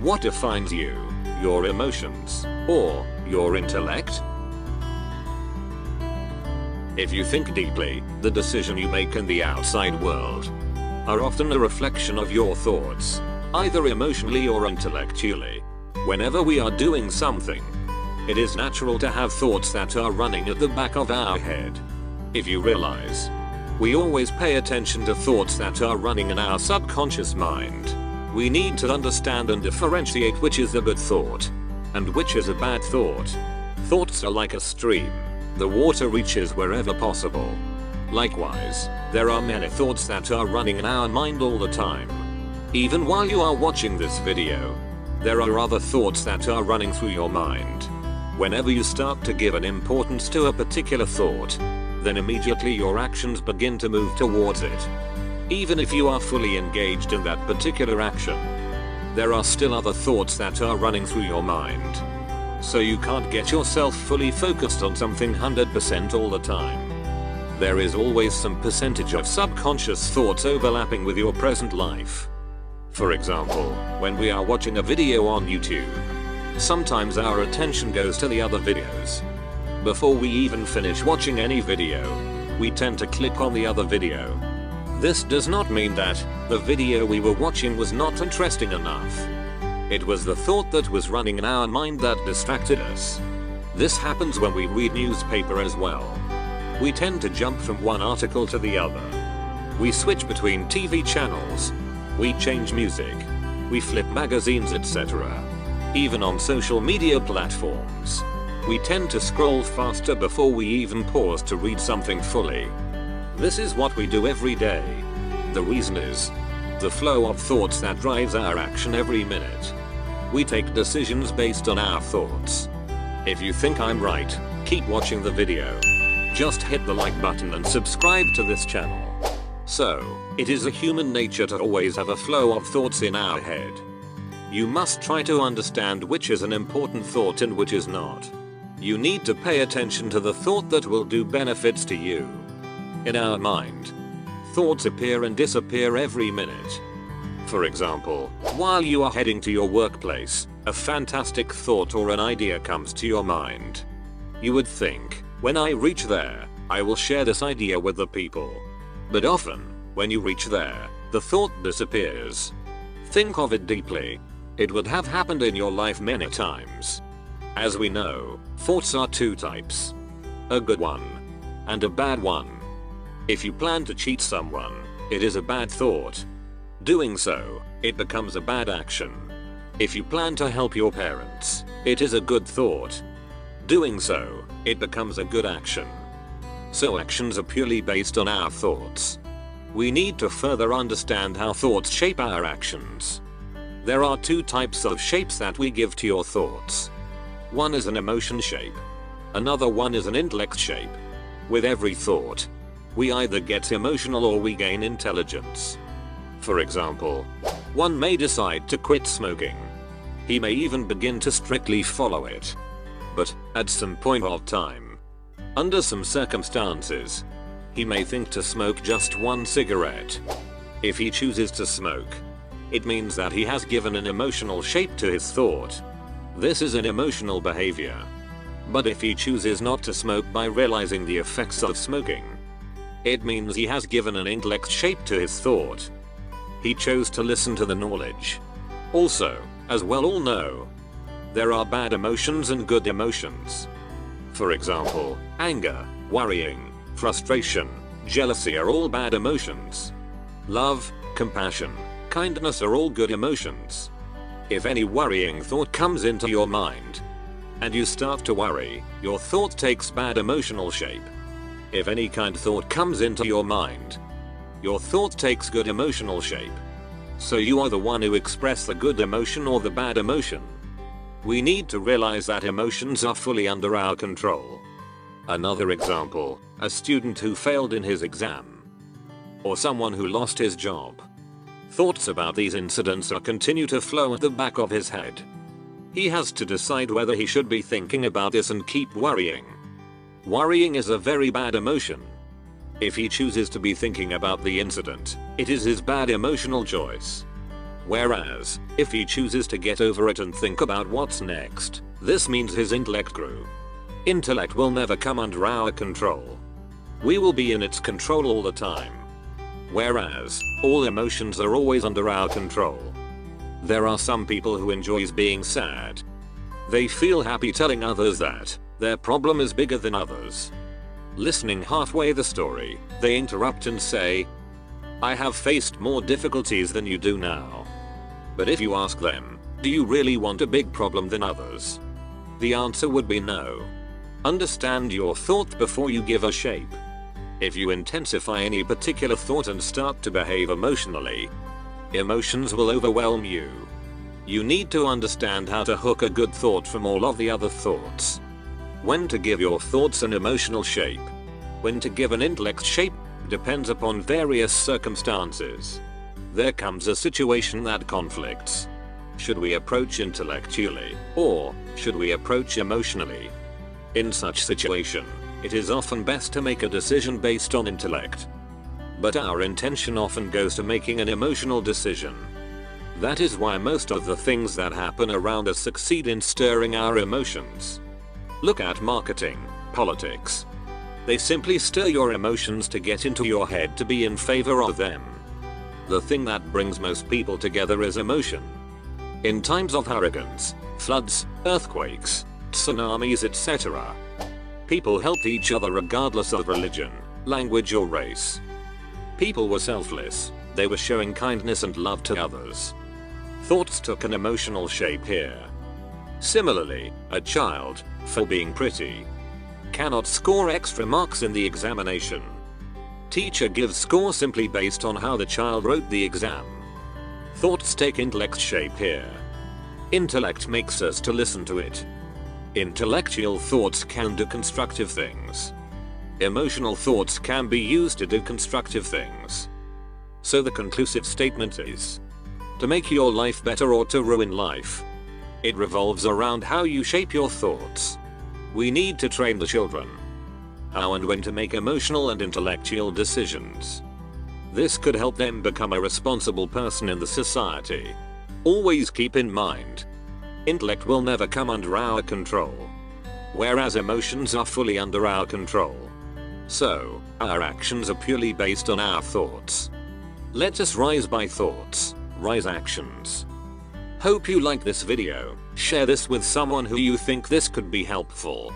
What defines you? Your emotions, or your intellect? If you think deeply, the decision you make in the outside world are often a reflection of your thoughts, either emotionally or intellectually. Whenever we are doing something, it is natural to have thoughts that are running at the back of our head. If you realize, we always pay attention to thoughts that are running in our subconscious mind. We need to understand and differentiate which is a good thought and which is a bad thought. Thoughts are like a stream. The water reaches wherever possible. Likewise, there are many thoughts that are running in our mind all the time. Even while you are watching this video, there are other thoughts that are running through your mind. Whenever you start to give an importance to a particular thought, then immediately your actions begin to move towards it. Even if you are fully engaged in that particular action, there are still other thoughts that are running through your mind. So you can't get yourself fully focused on something 100% all the time. There is always some percentage of subconscious thoughts overlapping with your present life. For example, when we are watching a video on YouTube, sometimes our attention goes to the other videos. Before we even finish watching any video, we tend to click on the other video. This does not mean that the video we were watching was not interesting enough. It was the thought that was running in our mind that distracted us. This happens when we read newspaper as well. We tend to jump from one article to the other. We switch between TV channels. We change music. We flip magazines, etc. Even on social media platforms, we tend to scroll faster before we even pause to read something fully. This is what we do every day. The reason is the flow of thoughts that drives our action every minute. We take decisions based on our thoughts. If you think I'm right, keep watching the video. Just hit the like button and subscribe to this channel. So, it is a human nature to always have a flow of thoughts in our head. You must try to understand which is an important thought and which is not. You need to pay attention to the thought that will do benefits to you. In our mind, thoughts appear and disappear every minute. For example, while you are heading to your workplace, a fantastic thought or an idea comes to your mind. You would think, when I reach there, I will share this idea with the people. But often, when you reach there, the thought disappears. Think of it deeply. It would have happened in your life many times. As we know, thoughts are two types. A good one and a bad one. If you plan to cheat someone, it is a bad thought. Doing so, it becomes a bad action. If you plan to help your parents, it is a good thought. Doing so, it becomes a good action. So actions are purely based on our thoughts. We need to further understand how thoughts shape our actions. There are two types of shapes that we give to your thoughts. One is an emotion shape. Another one is an intellect shape. With every thought, we either get emotional or we gain intelligence. For example, one may decide to quit smoking. He may even begin to strictly follow it. But, at some point of time, under some circumstances, he may think to smoke just one cigarette. If he chooses to smoke, it means that he has given an emotional shape to his thought. This is an emotional behavior. But if he chooses not to smoke by realizing the effects of smoking, it means he has given an intellect shape to his thought. He chose to listen to the knowledge. Also, as well all know, there are bad emotions and good emotions. For example, anger, worrying, frustration, jealousy are all bad emotions. Love, compassion, kindness are all good emotions. If any worrying thought comes into your mind, and you start to worry, your thought takes bad emotional shape. If any kind thought comes into your mind, your thought takes good emotional shape. So you are the one who express the good emotion or the bad emotion. We need to realize that emotions are fully under our control. Another example, a student who failed in his exam, or someone who lost his job. Thoughts about these incidents are continue to flow at the back of his head. He has to decide whether he should be thinking about this and keep worrying. Worrying is a very bad emotion. If he chooses to be thinking about the incident, it is his bad emotional choice. Whereas, if he chooses to get over it and think about what's next, this means his intellect grew. Intellect will never come under our control. We will be in its control all the time. Whereas, all emotions are always under our control. There are some people who enjoys being sad. They feel happy telling others that their problem is bigger than others. Listening halfway the story, they interrupt and say, "I have faced more difficulties than you do now." But if you ask them, "Do you really want a big problem than others?" the answer would be no. Understand your thought before you give a shape. If you intensify any particular thought and start to behave emotionally, emotions will overwhelm you. You need to understand how to hook a good thought from all of the other thoughts. When to give your thoughts an emotional shape, when to give an intellect shape, depends upon various circumstances. There comes a situation that conflicts. Should we approach intellectually, or should we approach emotionally? In such situation, it is often best to make a decision based on intellect. But our intention often goes to making an emotional decision. That is why most of the things that happen around us succeed in stirring our emotions. Look at marketing, politics. They simply stir your emotions to get into your head to be in favor of them. The thing that brings most people together is emotion. In times of hurricanes, floods, earthquakes, tsunamis, etc., people helped each other regardless of religion, language or race. People were selfless, they were showing kindness and love to others. Thoughts took an emotional shape here. Similarly, a child, for being pretty, cannot score extra marks in the examination. Teacher gives score simply based on how the child wrote the exam. Thoughts take intellect shape here. Intellect makes us to listen to it. Intellectual thoughts can do constructive things. Emotional thoughts can be used to do constructive things. So the conclusive statement is, to make your life better or to ruin life, it revolves around how you shape your thoughts. We need to train the children how and when to make emotional and intellectual decisions. This could help them become a responsible person in the society. Always keep in mind, intellect will never come under our control, whereas emotions are fully under our control. So, our actions are purely based on our thoughts. Let us rise by thoughts, rise actions. Hope you like this video, share this with someone who you think this could be helpful.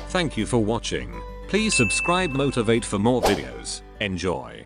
Thank you for watching. Please subscribe Moodtivate for more videos. Enjoy.